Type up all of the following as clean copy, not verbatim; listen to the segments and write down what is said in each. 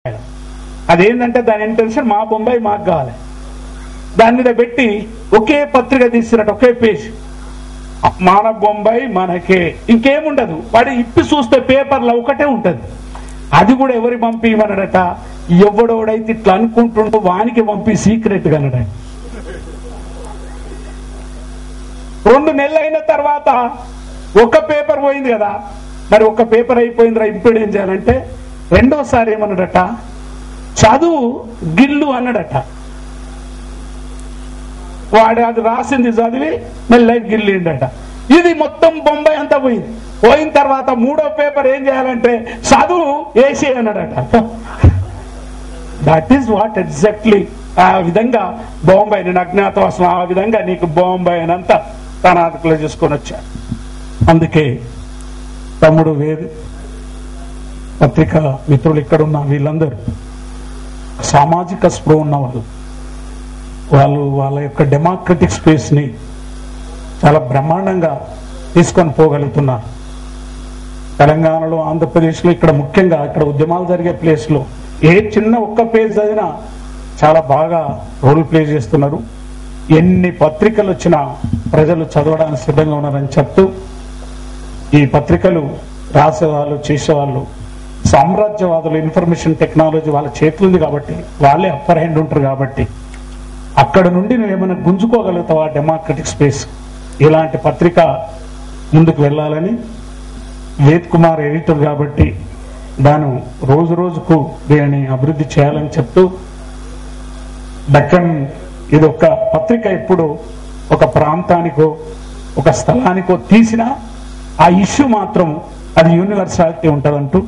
అదేంటంటే దాని ఇంటెన్షన్ మా బొంబాయి మాకు కావాలి. దాని మీద పెట్టి ఒకే పత్రిక తీసినట్టు ఒకే పేజ్, మన బొంబాయి మనకే, ఇంకేముండదు. వాడు ఇప్పి చూస్తే పేపర్లో ఒకటే ఉంటది. అది కూడా ఎవరి పంపిమన్నాడట, ఎవడోడైతే ఇట్లా అనుకుంటుండో వానికి పంపి సీక్రెట్ గా అన్నాడు. 2 నెలలు అయిన తర్వాత ఒక పేపర్ పోయింది కదా, మరి ఒక పేపర్ అయిపోయిందిరా, ఇప్పుడు ఏం చేయాలంటే రెండోసారి ఏమన్నాడట, చదువు గిల్లు అన్నాడట. వాడు అది రాసింది చదివి మెల్లగా గిల్లిండట. ఇది మొత్తం బొంబాయి అంతా పోయింది. పోయిన తర్వాత 3వ పేపర్ ఏం చేయాలంటే చదువు ఏసీ అన్నాడట. That is what exactly. ఆ విధంగా బాంబాయి, నేను అజ్ఞాతవాసం, ఆ విధంగా నీకు బాంబాయి అనంతా తన ఆదుకులో చేసుకొని వచ్చాడు. అందుకే తమ్ముడు వేది పత్రికా మిత్రులు ఇక్కడున్న వీళ్ళందరూ సామాజిక స్పృహ ఉన్నవాళ్ళు, వాళ్ళు వాళ్ళ యొక్క డెమోక్రటిక్ స్పేస్ ని చాలా బ్రహ్మాండంగా తీసుకొని పోగలుగుతున్నారు. తెలంగాణలో, ఆంధ్రప్రదేశ్లో, ఇక్కడ ముఖ్యంగా ఇక్కడ ఉద్యమాలు జరిగే ప్లేస్ లో ఏ చిన్న ఒక్క పేజ్ అయినా చాలా బాగా రోల్ ప్లే చేస్తున్నారు. ఎన్ని పత్రికలు వచ్చినా ప్రజలు చదవడానికి సిద్ధంగా ఉన్నారని చెప్తూ, ఈ పత్రికలు రాసేవాళ్ళు, చేసేవాళ్ళు సామ్రాజ్యవాదులు, ఇన్ఫర్మేషన్ టెక్నాలజీ వాళ్ళ చేతులుంది కాబట్టి, వాళ్ళే అప్పర్ హ్యాండ్ ఉంటారు కాబట్టి, అక్కడ నుండి నువ్వేమైనా గుంజుకోగలుగుతావా డెమోక్రటిక్ స్పేస్. ఇలాంటి పత్రిక ముందుకు వెళ్ళాలని, వేద్ కుమార్ ఎడిటర్ కాబట్టి దాని రోజు రోజుకు దీనిని అభివృద్ధి చేయాలని చెప్తూ, దక్కన్ ఇది ఒక పత్రిక ఎప్పుడు ఒక ప్రాంతానికో ఒక స్థలానికో తీసినా ఆ ఇష్యూ మాత్రం అది యూనివర్సాలిటీ ఉంటుందంటూ,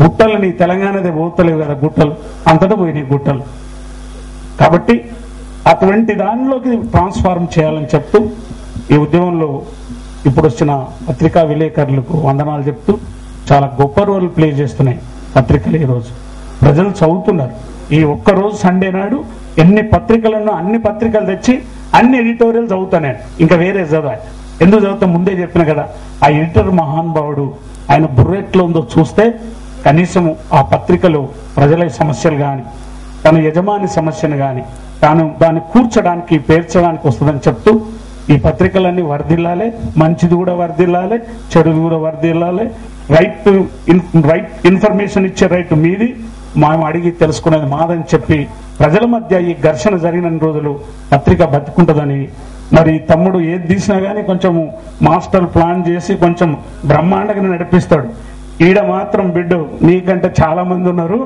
గుట్టలని తెలంగాణదే పోతలేవు కదా, గుట్టలు అంతటా పోయినాయి గుట్టలు. కాబట్టి అటువంటి దానిలోకి ట్రాన్స్ఫార్మ్ చేయాలని చెప్తూ, ఈ ఉద్యమంలో ఇప్పుడు వచ్చిన పత్రికా విలేకరులకు వందనాలు చెప్తూ, చాలా గొప్ప రోల్ ప్లే చేస్తున్నాయి పత్రికలు. ఈరోజు ప్రజలు చదువుతున్నారు. ఈ ఒక్కరోజు సండే నాడు ఎన్ని పత్రికలను, అన్ని పత్రికలు తెచ్చి అన్ని ఎడిటోరియల్ చదువుతాను. ఇంకా వేరే చదవాలి. ఎందుకు చదువుతా ముందే చెప్పిన కదా, ఆ ఎడిటర్ మహానుభావుడు, ఆయన బుర్రెట్లో ఉందో చూస్తే కనీసం ఆ పత్రికలు ప్రజల సమస్యలు కానీ, తన యజమాని సమస్యను కానీ తాను దాన్ని కూర్చడానికి, పేర్చడానికి వస్తుందని చెప్తూ, ఈ పత్రికలన్నీ వర్ధిల్లాలి, మంచిది కూడా వర్ధిల్లాలి, చెడుది కూడా వర్ధిల్లాలి. రైట్ ఇన్ఫర్మేషన్ ఇచ్చే రైట్ మీది, మేము అడిగి తెలుసుకునేది మాదని చెప్పి, ప్రజల మధ్య ఈ ఘర్షణ జరిగిన రోజులు పత్రిక బతుకుంటుందని, మరి తమ్ముడు ఏది తీసినా కానీ కొంచెం మాస్టర్ ప్లాన్ చేసి కొంచెం బ్రహ్మాండంగా నడిపిస్తాడు. ఈడ మాత్రం బిడ్డు నీకంటే చాలా మంది ఉన్నారు,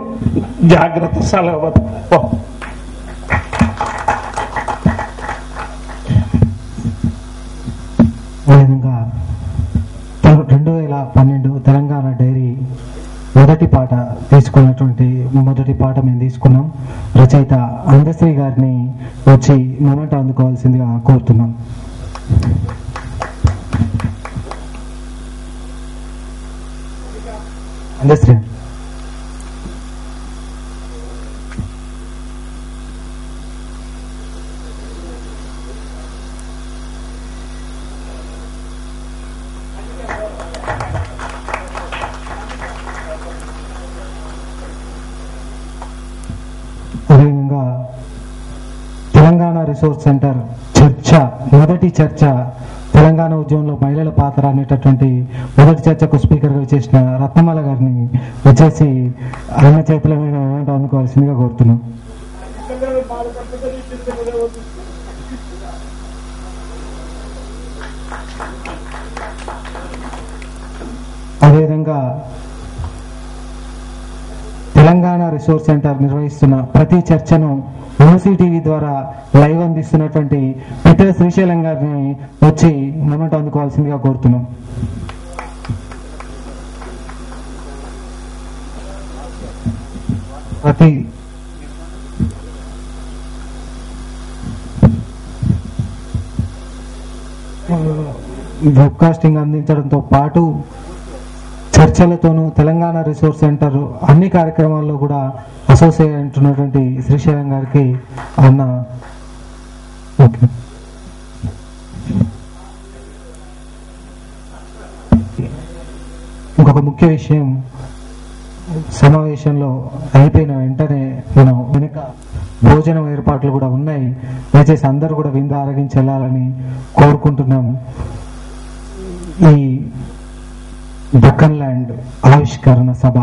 జాగ్రత్త, సలహా బతుకు. విధంగా 2012 తెలంగాణ డైరీ మొదటి పాట మేము తీసుకున్నాం. రచయిత అందశ్రీ గారిని వచ్చి మొమెంటో అందుకోవాల్సిందిగా కోరుతున్నాం. అందశ్రీ. అదేవిధంగా తెలంగాణ రిసోర్స్ సెంటర్ మొదటి చర్చ తెలంగాణ ఉద్యమంలో మహిళల పాత్ర అనేటటువంటి మొదటి చర్చకు స్పీకర్గా చేసిన రత్నమాల గారిని వచ్చేసి ఆయన చేతుల మీద అందుకోవాల్సిందిగా కోరుతున్నాం. అదేవిధంగా తెలంగాణ రిసోర్స్ సెంటర్ నిర్వహిస్తున్న ప్రతి చర్చను యూసీటీవీ ద్వారా లైవ్ అందిస్తున్నటువంటి పిటర్ శ్రీశైలం గారిని వచ్చి మొమెంటో అందుకోవాల్సిందిగా కోరుతున్నాం. ప్రతి బ్రాడ్కాస్టింగ్ అందించడంతో పాటు చర్చలతోనూ తెలంగాణ రిసోర్స్ సెంటర్ అన్ని కార్యక్రమాల్లో కూడా అసోసియేట్ ఉన్నటువంటి శ్రీశైలం గారికి అన్న ఓకే. ఇంకొక ముఖ్య విషయం, సమావేశంలో అయిపోయిన వెంటనే మనం వెనుక భోజనం ఏర్పాట్లు కూడా ఉన్నాయి. దయచేసి అందరూ కూడా విందు ఆరగించి వెళ్ళాలని కోరుకుంటున్నాం. ఈ దక్కన్ ల్యాండ్ ఆవిష్కరణ సభ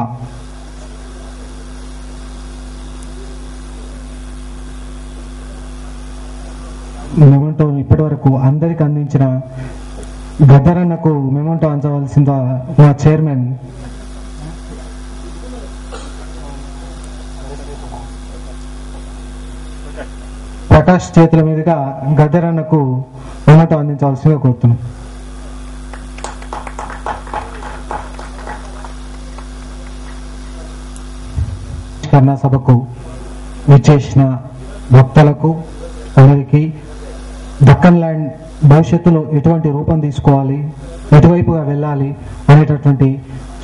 మెమోంటో ఇప్పటి వరకు అందరికి అందించిన గద్దరన్నకు మెమోంటో అంచవలసిందా మా చైర్మన్ ప్రకాష్ చేతుల మీదుగా గద్దరన్నకు మెమోంటో అందించవలసిందిగా కోరుతున్నాం. కర్ణా సభకు విచ్చేసిన భక్తులకు అందరికీ దక్కన్ ల్యాండ్ భవిష్యత్తులో ఎటువంటి రూపం తీసుకోవాలి, ఎటువైపుగా వెళ్ళాలి అనేటటువంటి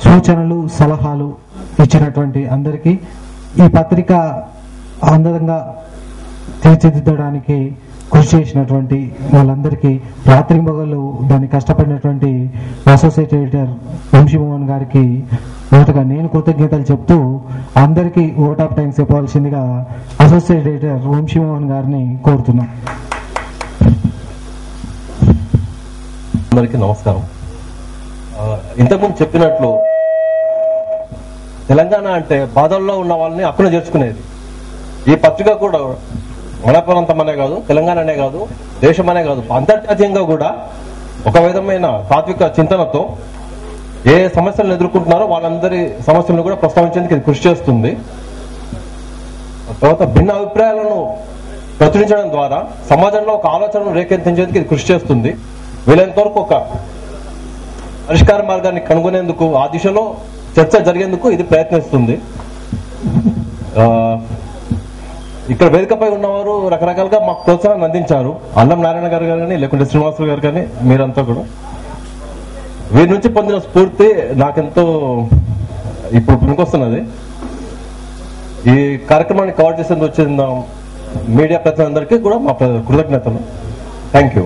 సూచనలు సలహాలు ఇచ్చినటువంటి అందరికీ, ఈ పత్రిక అందంగా తీర్చిదిద్దడానికి కృషి చేసినటువంటి వాళ్ళందరికీ, రాత్రింబగళ్ళు దాన్ని కష్టపడినటువంటి అసోసియేట్ ఎడిటర్ వంశీమోహన్ గారికి మొదటగా నేను కృతజ్ఞతలు చెప్తూ అందరికీ ఓట్ ఆఫ్ థ్యాంక్స్ చెప్పవలసిందిగా అసోసియేట్ ఎడిటర్ వంశీమోహన్ గారిని కోరుతున్నాం. అందరికీ నమస్కారం. ఇంతకుముందు చెప్పినట్లు తెలంగాణ అంటే బాధల్లో ఉన్న వాళ్ళని అక్కడ చేర్చుకునేది. ఈ పత్రిక కూడా మన ప్రాంతం అనే కాదు, తెలంగాణ అనే కాదు, దేశం అనే కాదు, అంతర్జాతీయంగా కూడా ఒక విధమైన తాత్విక చింతనతో ఏ సమస్యలను ఎదుర్కొంటున్నారో వాళ్ళందరి సమస్యలను కూడా ప్రస్తావించేందుకు ఇది కృషి చేస్తుంది. తర్వాత భిన్న అభిప్రాయాలను ప్రచురించడం ద్వారా సమాజంలో ఒక ఆలోచనను రేకెత్తించేందుకు ఇది కృషి చేస్తుంది. వీలైనంత వరకు ఒక పరిష్కార మార్గాన్ని కనుగొనేందుకు, ఆ దిశలో చర్చ జరిగేందుకు ఇది ప్రయత్నిస్తుంది. ఇక్కడ వేదికపై ఉన్నవారు రకరకాలుగా మాకు ప్రోత్సాహాన్ని అందించారు. అల్లం నారాయణ గారు కానీ, లేకుంటే శ్రీనివాసులు గారు కానీ, మీరంతా కూడా వీరి నుంచి పొందిన స్ఫూర్తి నాకెంతో ఇప్పుడు పనికొస్తున్నది. ఈ కార్యక్రమాన్ని కవర్ చేసేందుకు వచ్చిన మీడియా ప్రతినిధులందరికీ కూడా మా కృతజ్ఞతలు. Thank you.